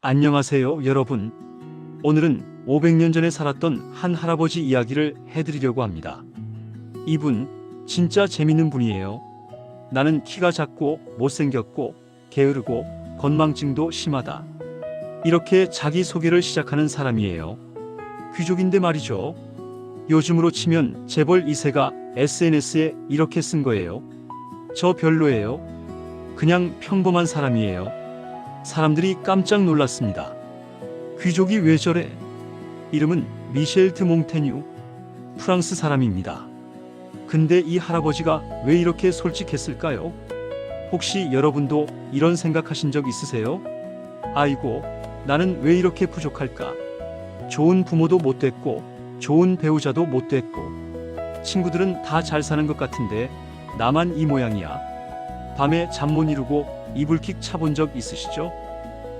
안녕하세요, 여러분. 오늘은 500년 전에 살았던 한 할아버지 이야기를 해드리려고 합니다. 이분 진짜 재밌는 분이에요. 나는 키가 작고 못생겼고 게으르고 건망증도 심하다. 이렇게 자기소개를 시작하는 사람이에요. 귀족인데 말이죠. 요즘으로 치면 재벌 2세가 SNS에 이렇게 쓴 거예요. 저 별로예요. 그냥 평범한 사람이에요. 사람들이 깜짝 놀랐습니다. 귀족이 왜 저래? 이름은 미셸 드 몽테뉴. 프랑스 사람입니다. 근데 이 할아버지가 왜 이렇게 솔직했을까요? 혹시 여러분도 이런 생각하신 적 있으세요? 아이고, 나는 왜 이렇게 부족할까? 좋은 부모도 못 됐고, 좋은 배우자도 못 됐고, 친구들은 다 잘 사는 것 같은데 나만 이 모양이야. 밤에 잠 못 이루고 이불킥 차본 적 있으시죠?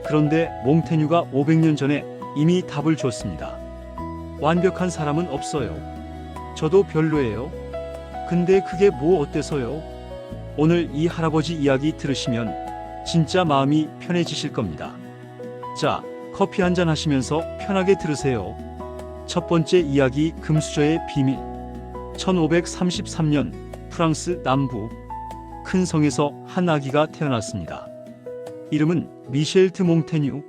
그런데 몽테뉴가 500년 전에 이미 답을 줬습니다. 완벽한 사람은 없어요. 저도 별로예요. 근데 그게 뭐 어때서요? 오늘 이 할아버지 이야기 들으시면 진짜 마음이 편해지실 겁니다. 자, 커피 한잔 하시면서 편하게 들으세요. 첫 번째 이야기, 금수저의 비밀. 1533년 프랑스 남부 큰 성에서 한 아기가 태어났습니다. 이름은 미셸 드 몽테뉴.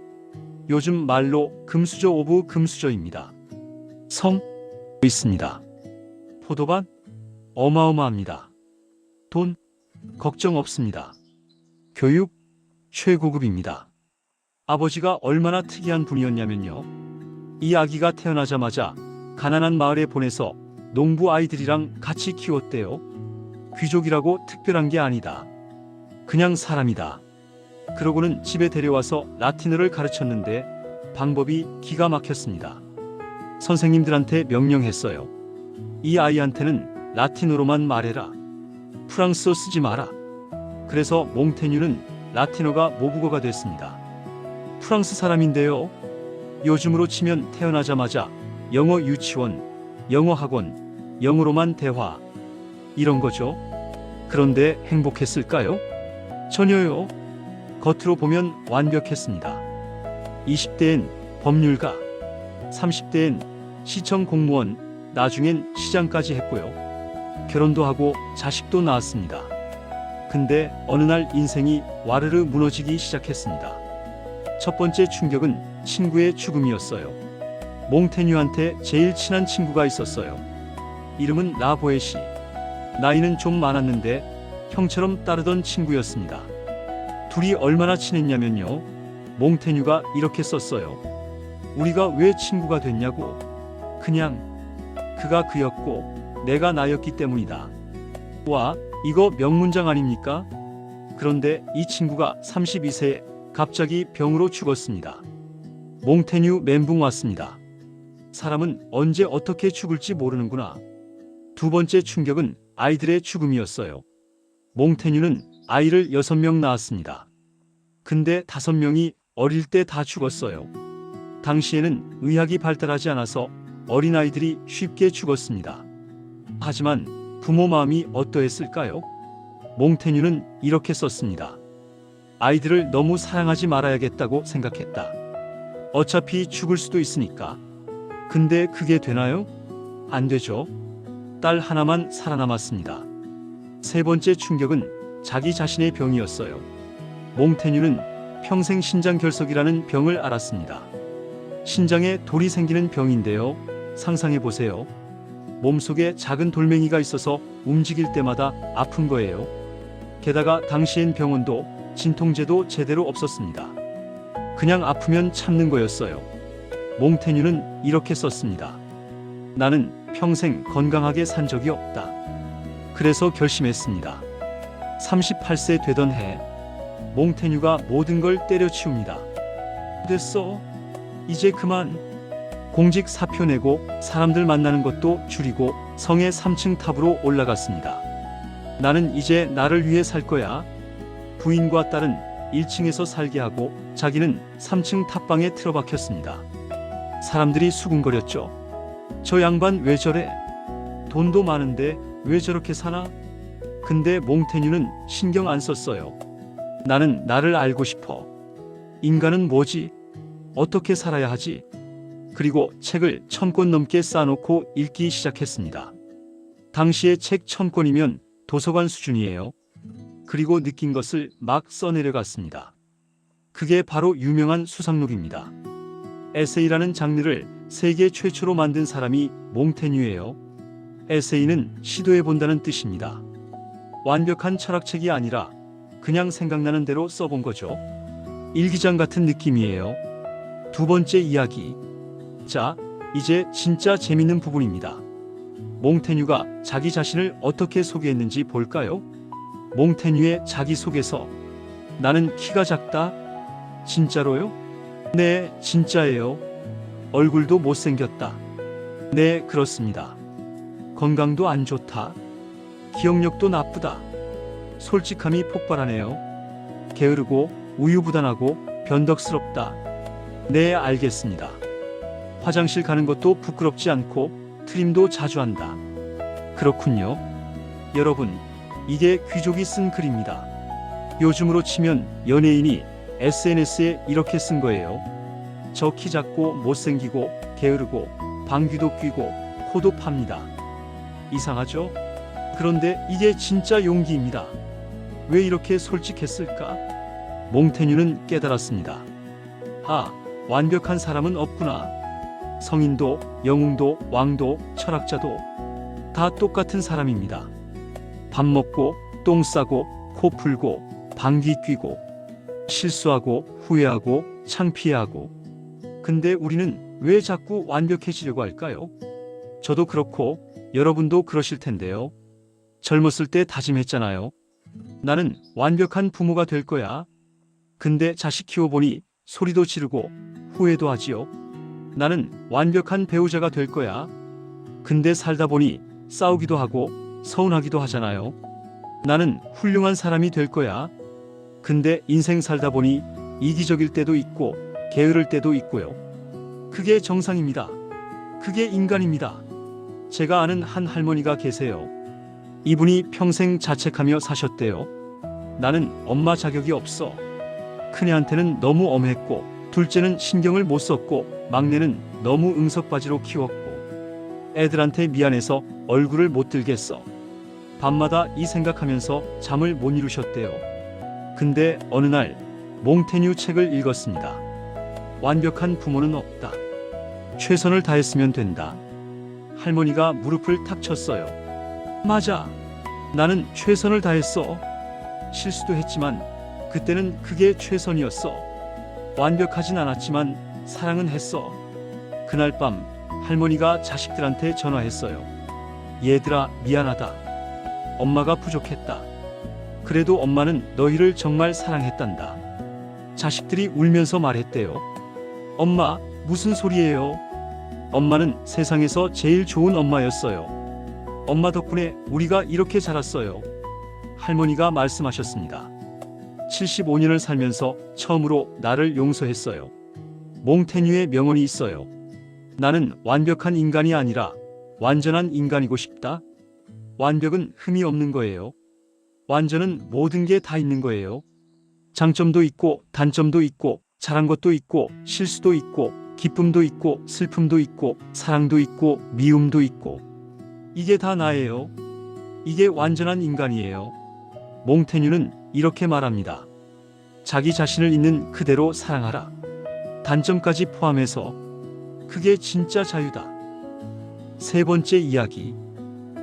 요즘 말로 금수저 오브 금수저입니다. 성 있습니다. 포도밭 어마어마합니다. 돈 걱정 없습니다. 교육 최고급입니다. 아버지가 얼마나 특이한 분이었냐면요. 이 아기가 태어나자마자 가난한 마을에 보내서 농부 아이들이랑 같이 키웠대요. 귀족이라고 특별한 게 아니다. 그냥 사람이다. 그러고는 집에 데려와서 라틴어를 가르쳤는데 방법이 기가 막혔습니다. 선생님들한테 명령했어요. 이 아이한테는 라틴어로만 말해라. 프랑스어 쓰지 마라. 그래서 몽테뉴는 라틴어가 모국어가 됐습니다. 프랑스 사람인데요. 요즘으로 치면 태어나자마자 영어 유치원, 영어 학원, 영어로만 대화, 이런 거죠. 그런데 행복했을까요? 전혀요. 겉으로 보면 완벽했습니다. 20대엔 법률가, 30대엔 시청 공무원, 나중엔 시장까지 했고요. 결혼도 하고 자식도 낳았습니다. 근데 어느 날 인생이 와르르 무너지기 시작했습니다. 첫 번째 충격은 친구의 죽음이었어요. 몽테뉴한테 제일 친한 친구가 있었어요. 이름은 라보에시. 나이는 좀 많았는데 형처럼 따르던 친구였습니다. 둘이 얼마나 친했냐면요. 몽테뉴가 이렇게 썼어요. 우리가 왜 친구가 됐냐고. 그냥 그가 그였고 내가 나였기 때문이다. 와, 이거 명문장 아닙니까? 그런데 이 친구가 32세에 갑자기 병으로 죽었습니다. 몽테뉴 멘붕 왔습니다. 사람은 언제 어떻게 죽을지 모르는구나. 두 번째 충격은 아이들의 죽음이었어요. 몽테뉴는 아이를 6명 낳았습니다. 근데 5명이 어릴 때 다 죽었어요. 당시에는 의학이 발달하지 않아서 어린아이들이 쉽게 죽었습니다. 하지만 부모 마음이 어떠했을까요? 몽테뉴는 이렇게 썼습니다. 아이들을 너무 사랑하지 말아야겠다고 생각했다. 어차피 죽을 수도 있으니까. 근데 그게 되나요? 안 되죠. 딸 하나만 살아남았습니다. 세 번째 충격은 자기 자신의 병이었어요. 몽테뉴는 평생 신장결석이라는 병을 앓았습니다. 신장에 돌이 생기는 병인데요. 상상해보세요. 몸속에 작은 돌멩이가 있어서 움직일 때마다 아픈 거예요. 게다가 당시엔 병원도 진통제도 제대로 없었습니다. 그냥 아프면 참는 거였어요. 몽테뉴는 이렇게 썼습니다. 나는 평생 건강하게 산 적이 없다. 그래서 결심했습니다. 38세 되던 해 몽테뉴가 모든 걸 때려치웁니다. 됐어. 이제 그만. 공직 사표 내고 사람들 만나는 것도 줄이고 성의 3층 탑으로 올라갔습니다. 나는 이제 나를 위해 살 거야. 부인과 딸은 1층에서 살게 하고 자기는 3층 탑방에 틀어박혔습니다. 사람들이 수군거렸죠. 저 양반 왜 저래? 돈도 많은데 왜 저렇게 사나? 근데 몽테뉴는 신경 안 썼어요. 나는 나를 알고 싶어. 인간은 뭐지? 어떻게 살아야 하지? 그리고 책을 1000권 넘게 쌓아놓고 읽기 시작했습니다. 당시에 책 1000권이면 도서관 수준이에요. 그리고 느낀 것을 막 써내려갔습니다. 그게 바로 유명한 수상록입니다. 에세이라는 장르를 세계 최초로 만든 사람이 몽테뉴예요. 에세이는 시도해본다는 뜻입니다. 완벽한 철학책이 아니라 그냥 생각나는 대로 써본 거죠. 일기장 같은 느낌이에요. 두 번째 이야기. 자, 이제 진짜 재밌는 부분입니다. 몽테뉴가 자기 자신을 어떻게 소개했는지 볼까요? 몽테뉴의 자기소개서. 나는 키가 작다. 진짜로요? 네, 진짜예요. 얼굴도 못생겼다. 네, 그렇습니다. 건강도 안 좋다. 기억력도 나쁘다. 솔직함이 폭발하네요. 게으르고 우유부단하고 변덕스럽다. 네, 알겠습니다. 화장실 가는 것도 부끄럽지 않고 트림도 자주 한다. 그렇군요. 여러분, 이게 귀족이 쓴 글입니다. 요즘으로 치면 연예인이 SNS에 이렇게 쓴 거예요. 저 키 작고 못생기고 게으르고 방귀도 뀌고 코도 팝니다. 이상하죠? 그런데 이게 진짜 용기입니다. 왜 이렇게 솔직했을까? 몽테뉴는 깨달았습니다. 아, 완벽한 사람은 없구나. 성인도, 영웅도, 왕도, 철학자도 다 똑같은 사람입니다. 밥 먹고, 똥 싸고, 코 풀고, 방귀 뀌고, 실수하고, 후회하고, 창피해하고. 근데 우리는 왜 자꾸 완벽해지려고 할까요? 저도 그렇고 여러분도 그러실 텐데요. 젊었을 때 다짐했잖아요. 나는 완벽한 부모가 될 거야. 근데 자식 키워보니 소리도 지르고 후회도 하지요. 나는 완벽한 배우자가 될 거야. 근데 살다 보니 싸우기도 하고 서운하기도 하잖아요. 나는 훌륭한 사람이 될 거야. 근데 인생 살다 보니 이기적일 때도 있고 게으를 때도 있고요. 그게 정상입니다. 그게 인간입니다. 제가 아는 한 할머니가 계세요. 이분이 평생 자책하며 사셨대요. 나는 엄마 자격이 없어. 큰애한테는 너무 엄했고, 둘째는 신경을 못 썼고, 막내는 너무 응석바지로 키웠고, 애들한테 미안해서 얼굴을 못 들겠어. 밤마다 이 생각하면서 잠을 못 이루셨대요. 근데 어느 날 몽테뉴 책을 읽었습니다. 완벽한 부모는 없다. 최선을 다했으면 된다. 할머니가 무릎을 탁 쳤어요. 맞아. 나는 최선을 다했어. 실수도 했지만 그때는 그게 최선이었어. 완벽하진 않았지만 사랑은 했어. 그날 밤 할머니가 자식들한테 전화했어요. 얘들아, 미안하다. 엄마가 부족했다. 그래도 엄마는 너희를 정말 사랑했단다. 자식들이 울면서 말했대요. 엄마, 무슨 소리예요? 엄마는 세상에서 제일 좋은 엄마였어요. 엄마 덕분에 우리가 이렇게 자랐어요. 할머니가 말씀하셨습니다. 75년을 살면서 처음으로 나를 용서했어요. 몽테뉴의 명언이 있어요. 나는 완벽한 인간이 아니라 완전한 인간이고 싶다. 완벽은 흠이 없는 거예요. 완전은 모든 게 다 있는 거예요. 장점도 있고 단점도 있고 잘한 것도 있고 실수도 있고 기쁨도 있고 슬픔도 있고 사랑도 있고 미움도 있고 이게 다 나예요. 이게 완전한 인간이에요. 몽테뉴는 이렇게 말합니다. 자기 자신을 있는 그대로 사랑하라. 단점까지 포함해서 그게 진짜 자유다. 세 번째 이야기.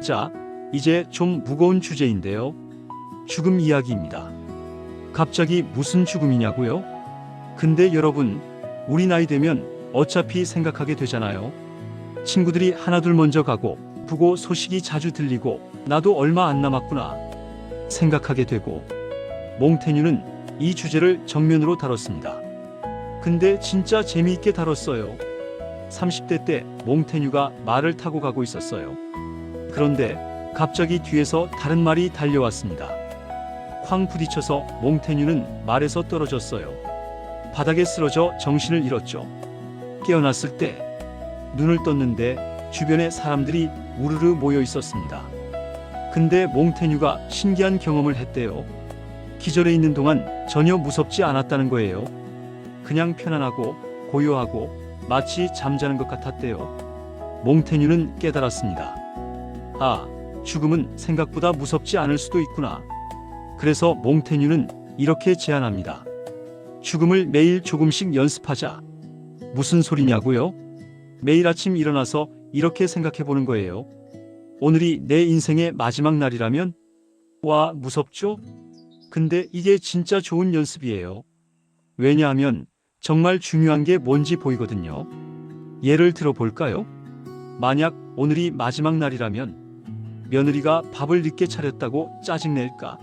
자, 이제 좀 무거운 주제인데요. 죽음 이야기입니다. 갑자기 무슨 죽음이냐고요? 근데 여러분, 우리 나이 되면 어차피 생각하게 되잖아요. 친구들이 하나둘 먼저 가고 부고 소식이 자주 들리고 나도 얼마 안 남았구나 생각하게 되고. 몽테뉴는 이 주제를 정면으로 다뤘습니다. 근데 진짜 재미있게 다뤘어요. 30대 때 몽테뉴가 말을 타고 가고 있었어요. 그런데 갑자기 뒤에서 다른 말이 달려왔습니다. 쾅 부딪혀서 몽테뉴는 말에서 떨어졌어요. 바닥에 쓰러져 정신을 잃었죠. 깨어났을 때 눈을 떴는데 주변에 사람들이 우르르 모여 있었습니다. 근데 몽테뉴가 신기한 경험을 했대요. 기절해 있는 동안 전혀 무섭지 않았다는 거예요. 그냥 편안하고 고요하고 마치 잠자는 것 같았대요. 몽테뉴는 깨달았습니다. 아, 죽음은 생각보다 무섭지 않을 수도 있구나. 그래서 몽테뉴는 이렇게 제안합니다. 죽음을 매일 조금씩 연습하자. 무슨 소리냐고요? 매일 아침 일어나서 이렇게 생각해 보는 거예요. 오늘이 내 인생의 마지막 날이라면? 와, 무섭죠? 근데 이게 진짜 좋은 연습이에요. 왜냐하면 정말 중요한 게 뭔지 보이거든요. 예를 들어 볼까요? 만약 오늘이 마지막 날이라면 며느리가 밥을 늦게 차렸다고 짜증낼까?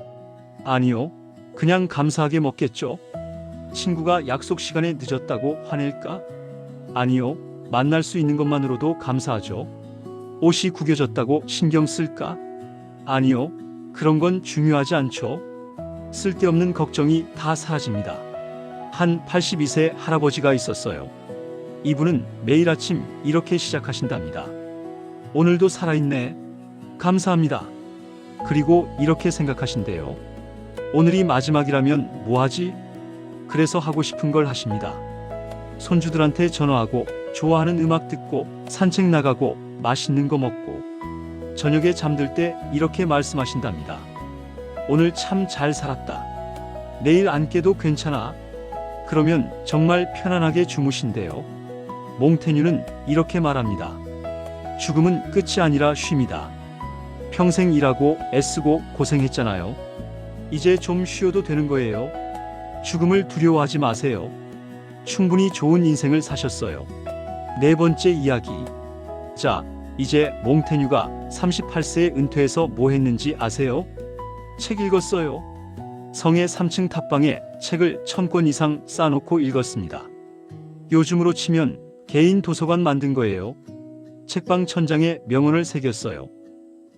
아니요. 그냥 감사하게 먹겠죠. 친구가 약속 시간에 늦었다고 화낼까? 아니요. 만날 수 있는 것만으로도 감사하죠. 옷이 구겨졌다고 신경 쓸까? 아니요. 그런 건 중요하지 않죠. 쓸데없는 걱정이 다 사라집니다. 한 82세 할아버지가 있었어요. 이분은 매일 아침 이렇게 시작하신답니다. 오늘도 살아있네. 감사합니다. 그리고 이렇게 생각하신대요. 오늘이 마지막이라면 뭐하지? 그래서 하고 싶은 걸 하십니다. 손주들한테 전화하고 좋아하는 음악 듣고 산책 나가고 맛있는 거 먹고 저녁에 잠들 때 이렇게 말씀하신답니다. 오늘 참 잘 살았다. 내일 안 깨도 괜찮아. 그러면 정말 편안하게 주무신대요. 몽테뉴는 이렇게 말합니다. 죽음은 끝이 아니라 쉼이다. 평생 일하고 애쓰고 고생했잖아요. 이제 좀 쉬어도 되는 거예요. 죽음을 두려워하지 마세요. 충분히 좋은 인생을 사셨어요. 네 번째 이야기. 자, 이제 몽테뉴가 38세에 은퇴해서 뭐 했는지 아세요? 책 읽었어요. 성의 3층 탑방에 책을 1000권 이상 쌓아놓고 읽었습니다. 요즘으로 치면 개인 도서관 만든 거예요. 책방 천장에 명언을 새겼어요.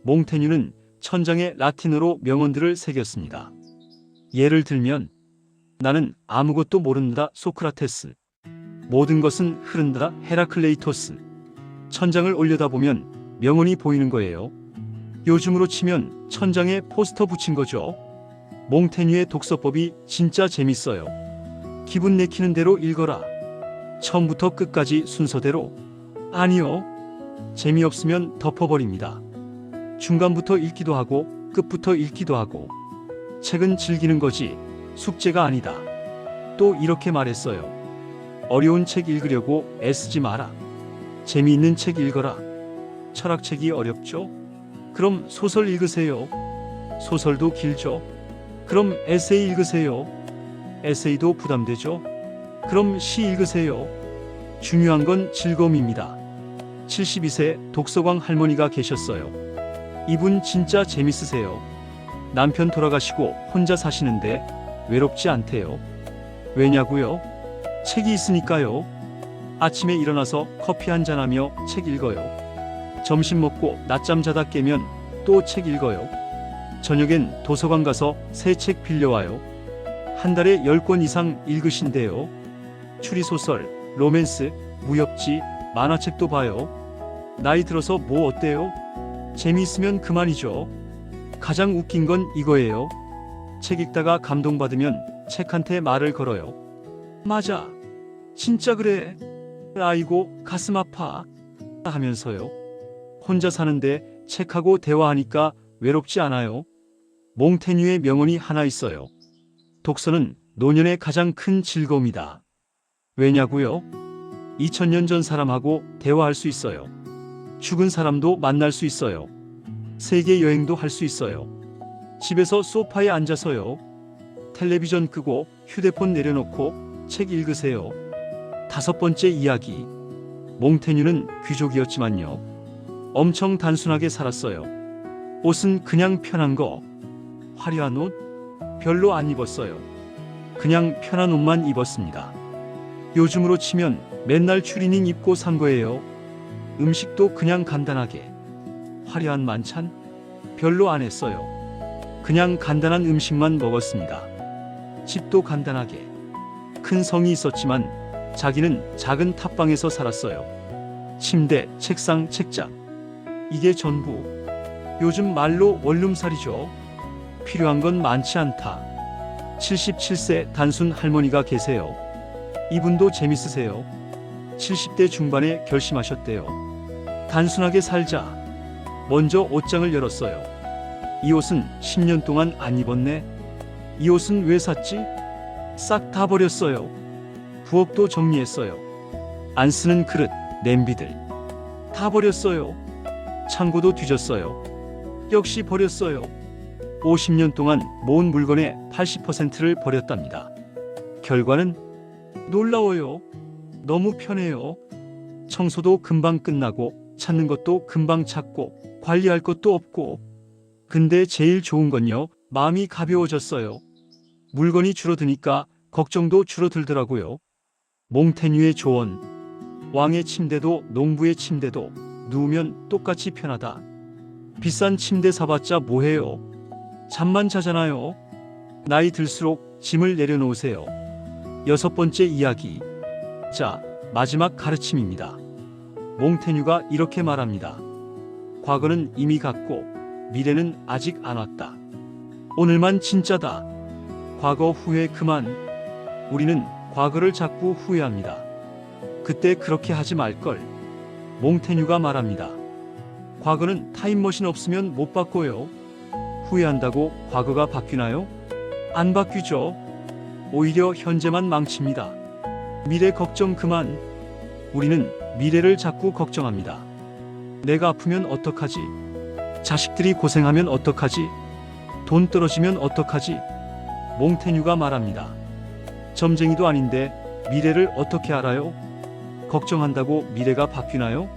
몽테뉴는 천장에 라틴어로 명언들을 새겼습니다. 예를 들면 나는 아무것도 모른다 소크라테스. 모든 것은 흐른다 헤라클레이토스. 천장을 올려다보면 명언이 보이는 거예요. 요즘으로 치면 천장에 포스터 붙인 거죠. 몽테뉴의 독서법이 진짜 재밌어요. 기분 내키는 대로 읽어라. 처음부터 끝까지 순서대로. 아니요. 재미없으면 덮어버립니다. 중간부터 읽기도 하고 끝부터 읽기도 하고. 책은 즐기는 거지 숙제가 아니다. 또 이렇게 말했어요. 어려운 책 읽으려고 애쓰지 마라. 재미있는 책 읽어라. 철학책이 어렵죠? 그럼 소설 읽으세요. 소설도 길죠? 그럼 에세이 읽으세요. 에세이도 부담되죠? 그럼 시 읽으세요. 중요한 건 즐거움입니다. 72세 독서광 할머니가 계셨어요. 이분 진짜 재밌으세요. 남편 돌아가시고 혼자 사시는데 외롭지 않대요. 왜냐고요? 책이 있으니까요. 아침에 일어나서 커피 한잔하며 책 읽어요. 점심 먹고 낮잠 자다 깨면 또 책 읽어요. 저녁엔 도서관 가서 새 책 빌려와요. 한 달에 10권 이상 읽으신대요. 추리소설, 로맨스, 무협지, 만화책도 봐요. 나이 들어서 뭐 어때요? 재미있으면 그만이죠. 가장 웃긴 건 이거예요. 책 읽다가 감동받으면 책한테 말을 걸어요. 맞아. 진짜 그래. 아이고 가슴 아파. 하면서요. 혼자 사는데 책하고 대화하니까 외롭지 않아요. 몽테뉴의 명언이 하나 있어요. 독서는 노년의 가장 큰 즐거움이다. 왜냐고요? 2000년 전 사람하고 대화할 수 있어요. 죽은 사람도 만날 수 있어요. 세계 여행도 할 수 있어요. 집에서 소파에 앉아서요. 텔레비전 끄고 휴대폰 내려놓고 책 읽으세요. 다섯 번째 이야기. 몽테뉴는 귀족이었지만요. 엄청 단순하게 살았어요. 옷은 그냥 편한 거. 화려한 옷? 별로 안 입었어요. 그냥 편한 옷만 입었습니다. 요즘으로 치면 맨날 추리닝 입고 산 거예요. 음식도 그냥 간단하게. 화려한 만찬? 별로 안 했어요. 그냥 간단한 음식만 먹었습니다. 집도 간단하게. 큰 성이 있었지만 자기는 작은 탑방에서 살았어요. 침대, 책상, 책장. 이게 전부. 요즘 말로 원룸살이죠. 필요한 건 많지 않다. 77세 단순 할머니가 계세요. 이분도 재밌으세요. 70대 중반에 결심하셨대요. 단순하게 살자. 먼저 옷장을 열었어요. 이 옷은 10년 동안 안 입었네. 이 옷은 왜 샀지? 싹 다 버렸어요. 부엌도 정리했어요. 안 쓰는 그릇, 냄비들 다 버렸어요. 창고도 뒤졌어요. 역시 버렸어요. 50년 동안 모은 물건의 80%를 버렸답니다. 결과는 놀라워요. 너무 편해요. 청소도 금방 끝나고 찾는 것도 금방 찾고 관리할 것도 없고. 근데 제일 좋은 건요. 마음이 가벼워졌어요. 물건이 줄어드니까 걱정도 줄어들더라고요. 몽테뉴의 조언. 왕의 침대도 농부의 침대도 누우면 똑같이 편하다. 비싼 침대 사봤자 뭐해요. 잠만 자잖아요. 나이 들수록 짐을 내려놓으세요. 6번째 이야기. 자, 마지막 가르침입니다. 몽테뉴가 이렇게 말합니다. 과거는 이미 갔고 미래는 아직 안 왔다. 오늘만 진짜다. 과거 후회 그만. 우리는 과거를 자꾸 후회합니다. 그때 그렇게 하지 말걸. 몽테뉴가 말합니다. 과거는 타임머신 없으면 못 바꿔요. 후회한다고 과거가 바뀌나요? 안 바뀌죠. 오히려 현재만 망칩니다. 미래 걱정 그만. 우리는 미래를 자꾸 걱정합니다. 내가 아프면 어떡하지? 자식들이 고생하면 어떡하지? 돈 떨어지면 어떡하지? 몽테뉴가 말합니다. 점쟁이도 아닌데 미래를 어떻게 알아요? 걱정한다고 미래가 바뀌나요?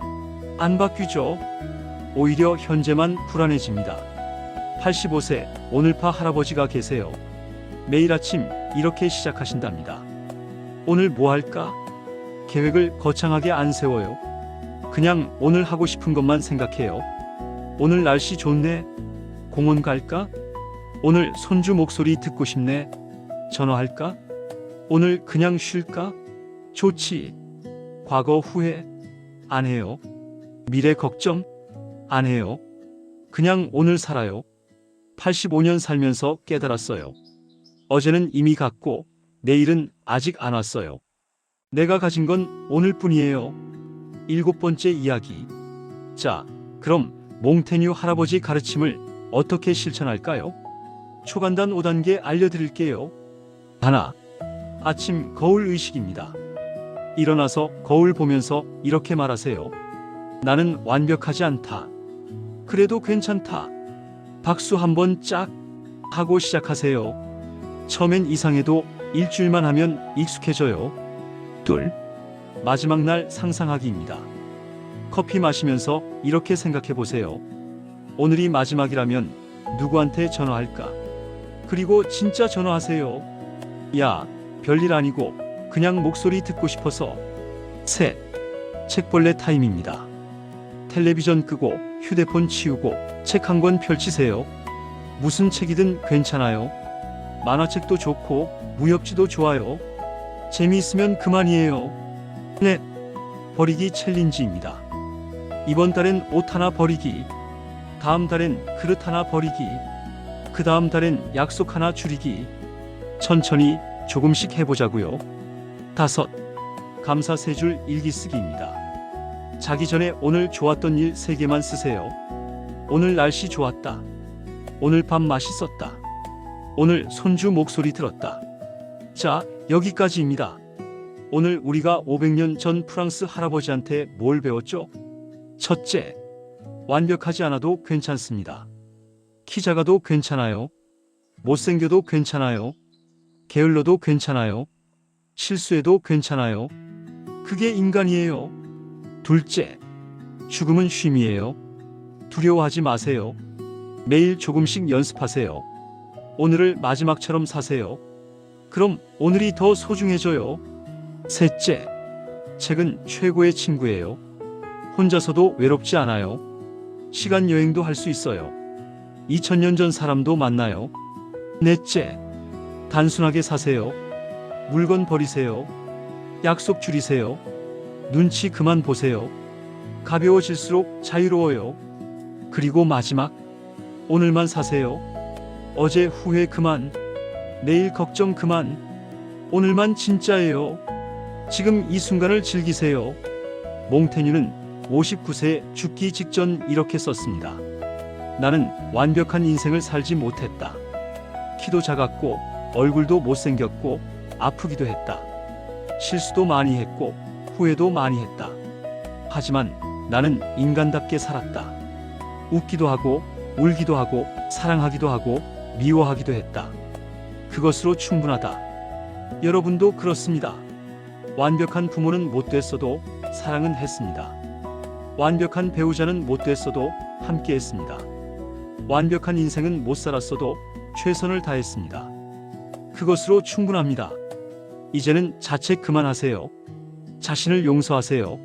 안 바뀌죠. 오히려 현재만 불안해집니다. 85세 오늘파 할아버지가 계세요. 매일 아침 이렇게 시작하신답니다. 오늘 뭐 할까? 계획을 거창하게 안 세워요. 그냥 오늘 하고 싶은 것만 생각해요. 오늘 날씨 좋네. 공원 갈까? 오늘 손주 목소리 듣고 싶네. 전화할까? 오늘 그냥 쉴까? 좋지. 과거 후회 안 해요. 미래 걱정 안 해요. 그냥 오늘 살아요. 85년 살면서 깨달았어요. 어제는 이미 갔고 내일은 아직 안 왔어요. 내가 가진 건 오늘뿐이에요. 7번째 이야기. 자, 그럼 몽테뉴 할아버지 가르침을 어떻게 실천할까요? 초간단 5단계 알려드릴게요. 하나, 아침 거울 의식입니다. 일어나서 거울 보면서 이렇게 말하세요. 나는 완벽하지 않다. 그래도 괜찮다. 박수 한번 짝 하고 시작하세요. 처음엔 이상해도 일주일만 하면 익숙해져요. 둘, 마지막 날 상상하기입니다. 커피 마시면서 이렇게 생각해 보세요. 오늘이 마지막이라면 누구한테 전화할까? 그리고 진짜 전화하세요. 야, 별일 아니고 그냥 목소리 듣고 싶어서. 셋, 책벌레 타임입니다. 텔레비전 끄고 휴대폰 치우고 책 한 권 펼치세요. 무슨 책이든 괜찮아요. 만화책도 좋고 무협지도 좋아요. 재미있으면 그만이에요. 넷, 버리기 챌린지입니다. 이번 달엔 옷 하나 버리기, 다음 달엔 그릇 하나 버리기, 그 다음 달엔 약속 하나 줄이기. 천천히 조금씩 해보자고요. 다섯, 감사 3줄 일기 쓰기입니다. 자기 전에 오늘 좋았던 일 3개만 쓰세요. 오늘 날씨 좋았다. 오늘 밥 맛있었다. 오늘 손주 목소리 들었다. 자, 여기까지입니다. 오늘 우리가 500년 전 프랑스 할아버지한테 뭘 배웠죠? 첫째, 완벽하지 않아도 괜찮습니다. 키 작아도 괜찮아요. 못생겨도 괜찮아요. 게을러도 괜찮아요. 실수해도 괜찮아요. 그게 인간이에요. 둘째, 죽음은 쉼이에요. 두려워하지 마세요. 매일 조금씩 연습하세요. 오늘을 마지막처럼 사세요. 그럼 오늘이 더 소중해져요. 셋째, 책은 최고의 친구예요. 혼자서도 외롭지 않아요. 시간 여행도 할 수 있어요. 2000년 전 사람도 만나요. 넷째, 단순하게 사세요. 물건 버리세요. 약속 줄이세요. 눈치 그만 보세요. 가벼워질수록 자유로워요. 그리고 마지막, 오늘만 사세요. 어제 후회 그만. 내일 걱정 그만. 오늘만 진짜예요. 지금 이 순간을 즐기세요. 몽테뉴는 59세에 죽기 직전 이렇게 썼습니다. 나는 완벽한 인생을 살지 못했다. 키도 작았고 얼굴도 못생겼고 아프기도 했다. 실수도 많이 했고 후회도 많이 했다. 하지만 나는 인간답게 살았다. 웃기도 하고 울기도 하고 사랑하기도 하고 미워하기도 했다. 그것으로 충분하다. 여러분도 그렇습니다. 완벽한 부모는 못 됐어도 사랑은 했습니다. 완벽한 배우자는 못 됐어도 함께 했습니다. 완벽한 인생은 못 살았어도 최선을 다했습니다. 그것으로 충분합니다. 이제는 자책 그만하세요. 자신을 용서하세요.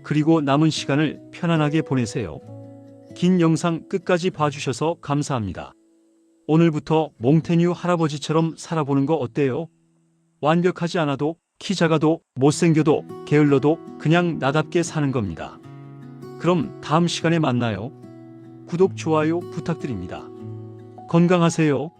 그리고 남은 시간을 편안하게 보내세요. 긴 영상 끝까지 봐주셔서 감사합니다. 오늘부터 몽테뉴 할아버지처럼 살아보는 거 어때요? 완벽하지 않아도 키 작아도 못생겨도 게을러도 그냥 나답게 사는 겁니다. 그럼 다음 시간에 만나요. 구독, 좋아요 부탁드립니다. 건강하세요.